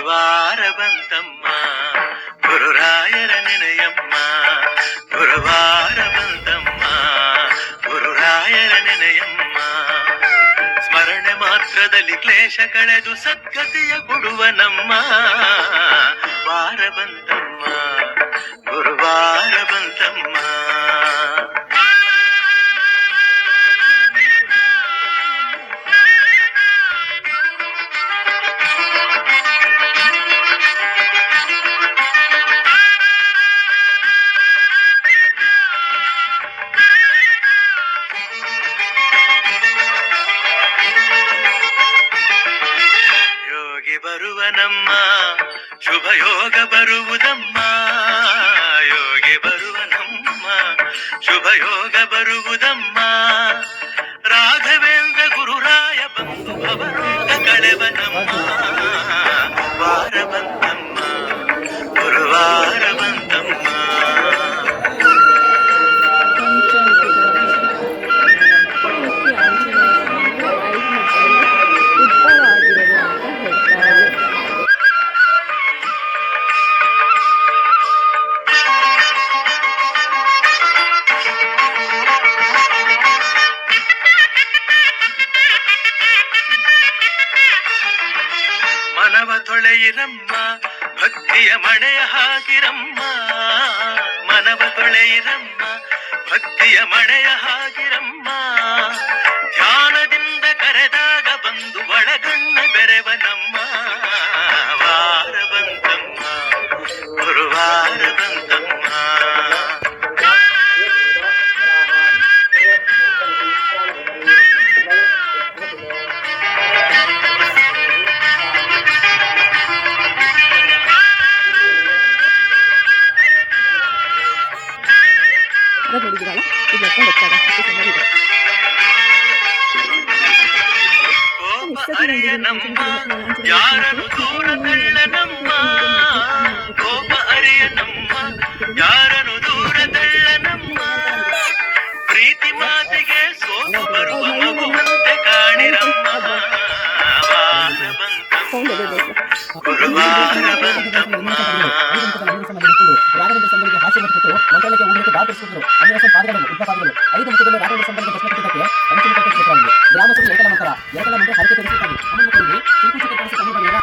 ಗುರುವಾರ ಬಂತಮ್ಮ ಗುರುರಾಯರ ನೆನೆಯಮ್ಮ. ಗುರುವಾರ ಬಂತಮ್ಮ ಗುರುರಾಯರ ನೆನೆಯಮ್ಮ. ಸ್ಮರಣೆ ಮಾತ್ರದಲ್ಲಿ ಕ್ಲೇಶ ಕಳೆದು ಸದ್ಗತಿಯ ಕೊಡುವ ನಮ್ಮ ವಾರ ಬಂತಮ್ಮ ಗುರುವಾರ ಬಂತಮ್ಮ. ಬರುವನಮ್ಮ ಶುಭ ಯೋಗ ಬರುವುದಮ್ಮ. ಯೋಗಿ ಬರುವನಮ್ಮ ಶುಭ ಯೋಗ ಬರುವುದಮ್ಮ. ರಾಘವೇಂದ್ರ ಗುರುರಾಯ ಬಂದು ಭವರೋಗ ಕಳೆವನಮ್ಮ. ವಾರ ಬಂತಮ್ಮ ಗುರುವಾರ ಬಂತಮ್ಮ. ಮನವ ತೊಳೆಯಿರಮ್ಮ ಭಕ್ತಿಯ ಮಳೆಯ ಹಾಗಿರಮ್ಮ. ಮನವ ತೊಳೆಯಿರಮ್ಮ ಭಕ್ತಿಯ ಮಳೆಯ ಹಾಗಿರಮ್ಮ. ಧ್ಯಾನದಿಂದ ಕರೆದಾಗ ಬಂದು ಒಳಗಣ್ಣ ಬೆರೆವನಮ್ಮ. ವಾರ ಬಂತಮ್ಮ ಗುರುವಾರ ಬಂತಮ್ಮ. ಅರಿಯನಮ್ಮ ಯಾರನು ದೂರ ತಳ್ಳನಮ್ಮ. ಕೋಪ ಅರಿಯನಮ್ಮ ಯಾರನು ದೂರ ತಳ್ಳನಮ್ಮ. ಪ್ರೀತಿ ಮಾತಿಗೆ ಸೋತು ಬರುವ ಮಗುವಂತೆ ಕಾಣಿರಮ್ಮ. ವಾರ ಬಂತಮ್ಮ ಗುರುವಾರ ಬಂತಮ್ಮ. ರಾಘವೇಂದ್ರ ಸಂಬಂಧಿಗೆ ಹಾಸ್ಯ ಕೊಟ್ಟು ಮಂತ್ರಾಲಯಕ್ಕೆ ಹೋಗಲಿಕ್ಕೆ ದಾಖಲಿಸಿದ್ರು. ಅನ್ವೇಷಣ ಪಾದಗಳು ಉಪ ಪಾದಗಳು 5 ಮುಖದಲ್ಲಿ ರಾಘವೇಂದ್ರ ಸಂಬಂಧಿಗೆ ಪ್ರಶ್ನೆ ಪತ್ರಿಕೆ ಪಂಚಮುಖ ಕ್ಷೇತ್ರವಾಗಿದೆ. ಗ್ರಾಮಸ್ಥರು ಏಕಲ ಮಂತ್ರ ಏಕಲ ಮುಂದೆ ಹರಕೆ ತರಿಸುತ್ತಾರೆ. ಅಮ್ಮನವರಿಗೆ ಸಂಕುಚಿತ ಕನಸು ಕಮ್ಮಿ ಬರೆಯಲ್ಲ.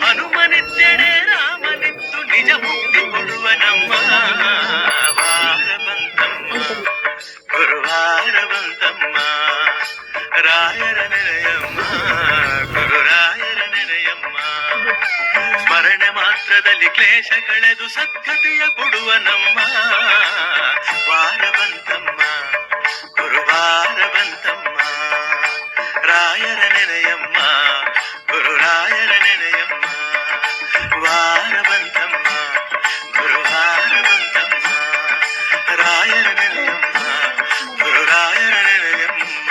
ಹನುಮನಿದ್ದೆಡೆ ರಾಮನಿದ್ದು ನಿಜ ಮುಕ್ತಿ ಕೊಡುವ ನಮ್ಮ. ವಾರ ಬಂತಮ್ಮ ಗುರುವಾರ ಬಂತಮ್ಮ. ರಾಯರ ನೆನೆಯಮ್ಮ ಗುರುರಾಯರ ನೆನೆಯಮ್ಮ. ಸ್ಮರಣೆ ಮಾತ್ರದಲ್ಲಿ ಕ್ಲೇಶ ಕಳೆದು ಸದ್ಗತಿಯ ಕೊಡುವ ನಮ್ಮ. ವಾರ ಬಂತಮ್ಮ ಗುರುವಾರ ಬಂತಮ್ಮ. ರಾಯರ ನೆನೆಯಮ್ಮ ಗುರುರಾಯರ ನೆನೆಯಮ್ಮ. ವಾರ ಬಂತಮ್ಮ ಗುರುವಾರ ಬಂತಮ್ಮ. ರಾಯರ ನೆನೆಯಮ್ಮ ಗುರುರಾಯರ ನೆನೆಯಮ್ಮ.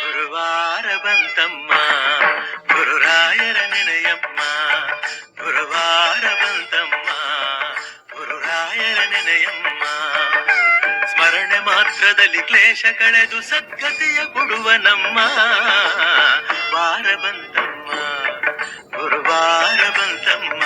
ಗುರುವಾರ ಬಂತಮ್ಮ ಗುರುರಾಯರ ನೆನೆಯಮ್ಮ. ಗುರುವಾರ ಬಂತಮ್ಮ ಗುರುರಾಯರ ನೆನೆಯಮ್ಮ. ಸ್ಮರಣೆ ಮಾತ್ರದಲ್ಲಿ ಕ್ಲೇಶ ಕಳೆದು ಸದ್ಗತಿಯ ಕೊಡುವ ನಮ್ಮ. ವಾರ ಬಂತಮ್ಮ ಗುರುವಾರ ಬಂತಮ್ಮ.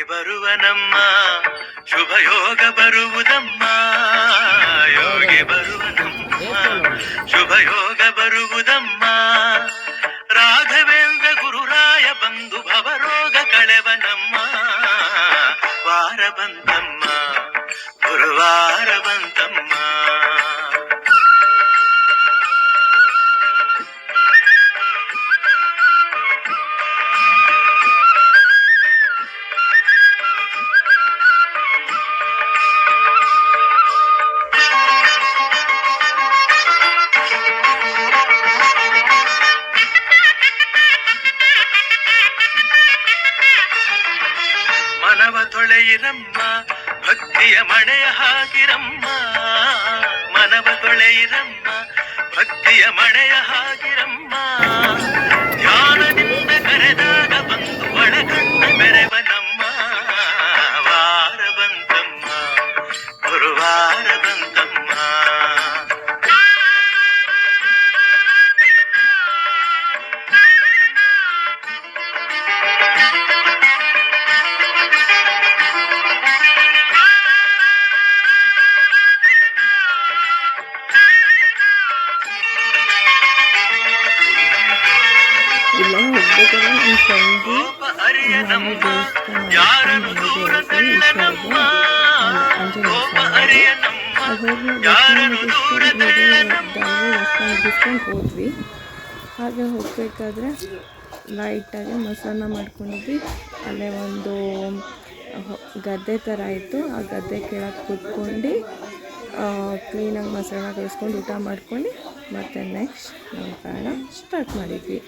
ಬರುವನಮ್ಮ ಶುಭ ಯೋಗ ಬರುವುದಮ್ಮ. ಯೋಗಿ ಬರುವನಮ್ಮ ಶುಭ ಯೋಗ ಬರುವುದಮ್ಮ. ರಾಘವೇಂದ್ರ ಗುರುರಾಯ ಬಂದು ಭವರೋಗ ಕಳೆವನಮ್ಮ. ವಾರ ಬಂತಮ್ಮ ಗುರುವಾರ ಬಂತ. ತೊಳೆಯಿರಮ್ಮ ಭಕ್ತಿಯ ಮಳೆಯ ಹಾಗಿರಮ್ಮ ಮನವ ತೊಳೆಯಿರಮ್ಮ ಭಕ್ತಿಯ ಮಳೆಯ ಹಾಗಿರಮ್ಮ ಧ್ಯಾನದಿಂದ ಕರೆದಾಗ ಬಂದು ಒಳಗಣ್ಣ ಬೆರೆವ ನಮ್ಮ ವಾರ ಬಂತಮ್ಮ ಗುರುವಾರ ಬಂತಮ್ಮ ಇಲ್ಲ ಹೋಗ್ಬೇಕಾದ್ರೆ ನನ್ನ ಫ್ರೆಂಡು ಕೋಪ ಅರಿಯನಮ್ಮ ಯಾರನ್ನು ದೂರ ತಳ್ಳನಮ್ಮ ಕೋಪ ಅರಿಯನಮ್ಮ ಯಾರನ್ನು ದೂರ ತಳ್ಳನಮ್ಮ ಮುಗಿಸ್ಕೊಂಡು ಹೋದ್ವಿ. ಹಾಗೆ ಹೋಗಬೇಕಾದ್ರೆ ಲೈಟಾಗಿ ಮೊಸರನ್ನ ಮಾಡ್ಕೊಂಡಿದ್ವಿ. ಅಲ್ಲೇ ಒಂದು ಗದ್ದೆ ಥರ ಇತ್ತು. ಆ ಗದ್ದೆ ಕೆಳಗೆ ಕೂತ್ಕೊಂಡು ಕ್ಲೀನಾಗಿ ಮೊಸರನ್ನ ಕಲಿಸ್ಕೊಂಡು ಊಟ ಮಾಡ್ಕೊಂಡು ಮತ್ತು ನೆಕ್ಸ್ಟ್ ನಮ್ಮ ಪ್ರಯಾಣ ಸ್ಟಾರ್ಟ್ ಮಾಡಿದ್ವಿ.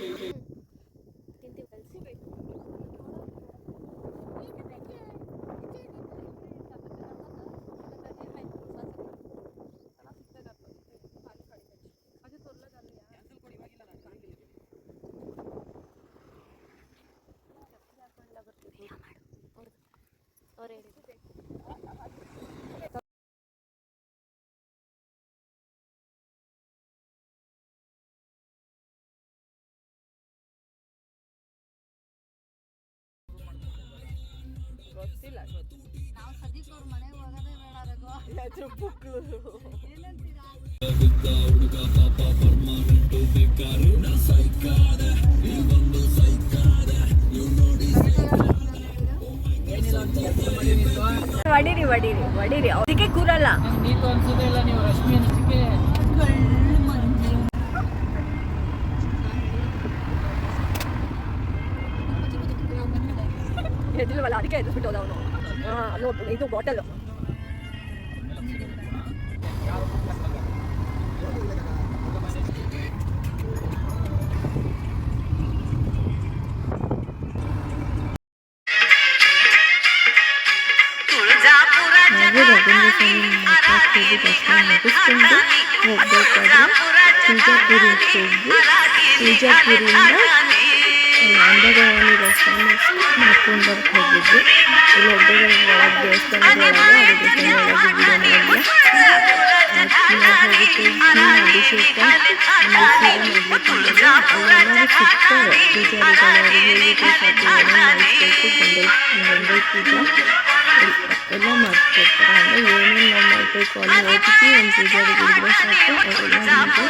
ನಾವು ಸದೀಕ್ ಅವ್ರ ಮನೆಗೆ ಹೋಗೋದೇ ಬೇಡ ಹೊಡೀರಿ ಹೊಡೀರಿ ಹೊಡೀರಿ ಅದಕ್ಕೆ ಕೂರಲ್ಲ. ಎದ್ದಿಲ್ವಲ್ಲ ಅದಕ್ಕೆ ಎದ್ಬಿಟ್ಟೋದ ಅವನು. ಇದು ಬಾಟಲ್ ಮುಗಿಸ್ಕೊಂಡು ಹೋಗ್ಬೇಕಾದ್ರೆ ತುಳಜಾಪುರಕ್ಕೆ ಹೋಗಿ ತುಳಜಾಪುರಿಂದ ಅಂಬಾಭವಾನಿ ದೇವಸ್ಥಾನ ಮಾಡ್ಕೊಂಡು ಬರಕ್ಕೆ ಹೋಗಿದ್ವಿ. ಇಲ್ಲಿ ಒಬ್ಬರಿಗೆ ಒಳಗೆ ದೇವಸ್ಥಾನದೊಳಗೆ ಅದು ದೇವಸ್ಥಾನದೊಳಗೆ ವಿಡಿಯೋ ಅಭಿಷೇಕ ಎಲ್ಲರೂ ಸಿಗ್ತಾರೆ. ಪೂಜಾರಿಗಳು ಹೇಗೆ ಮಾಡಿಸ್ಬೇಕು ಗಂಗೈ ಪೂಜೆ ಎಲ್ಲ ಮಾಡ್ಕೊಡ್ತಾರೆ. ಅಂದರೆ ಏನೇನು ನಾವು ಮಾಡಬೇಕು ಅಲ್ಲಿ ಹೋಗ್ತೀವಿ ಒಂದು ಪೂಜಾರಿ ಬಿಡಿದ್ರೆ ಸಾಕು ಅವರೆಲ್ಲ ನಮಗೆ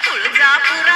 तुळजापुरा